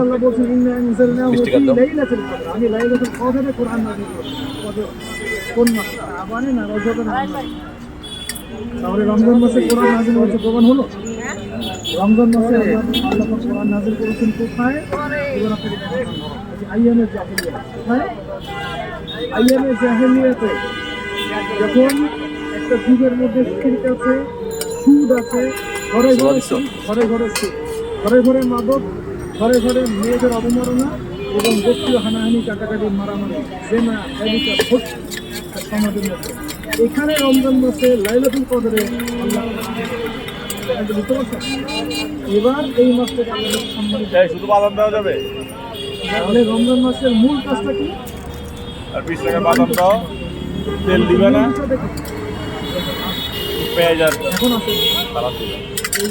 আল্লাহ বলছেন ইন্না আনজালনাহু ফি লাইলাতুল কদর। আমি লাইলাতুল কদরে কোরআন নাযিল করি। কোন মাস? শাবানে না রজবে না? তাহলে রমজান মাসে কোরআন নাযিল হয়েছে প্রমাণ হলো? রমজান মাসে আল্লাহ কোরআন নাযিল করেছেন কোথায়? এবার আপনাকে আইয়ামে জাহেলিয়া। কোথায়? আইয়ামে জাহেলিয়াতে যখন একটা যুগের মধ্যে শিরক আছে, সুদ আছে, ঘরে ঘরে সুদ, ঘরে ঘরে সুদ, ঘরে ঘরে মাদক, ঘরে ঘরে মেয়েদের অবমাননা এবং ব্যক্তির হানাহানি, কাটাকাটি, মারামারি, জেনা, ব্যভিচার হচ্ছে সমাজের মধ্যে। এখানে রমজান মাসে লাইলাতুল কদরে আল্লাহ বুঝতে পারছেন? এবার এই মাসটাকে আল্লাহ সম্মানিত শুধু বাদাম দেওয়া যাবে, তাহলে রমজান মাসের মূল কাজটা কি? আর 20 টাকা বাদাম দাও, তেল দিবে না, পেঁয়াজ আর এখন আছে সালাদ দিবে। এই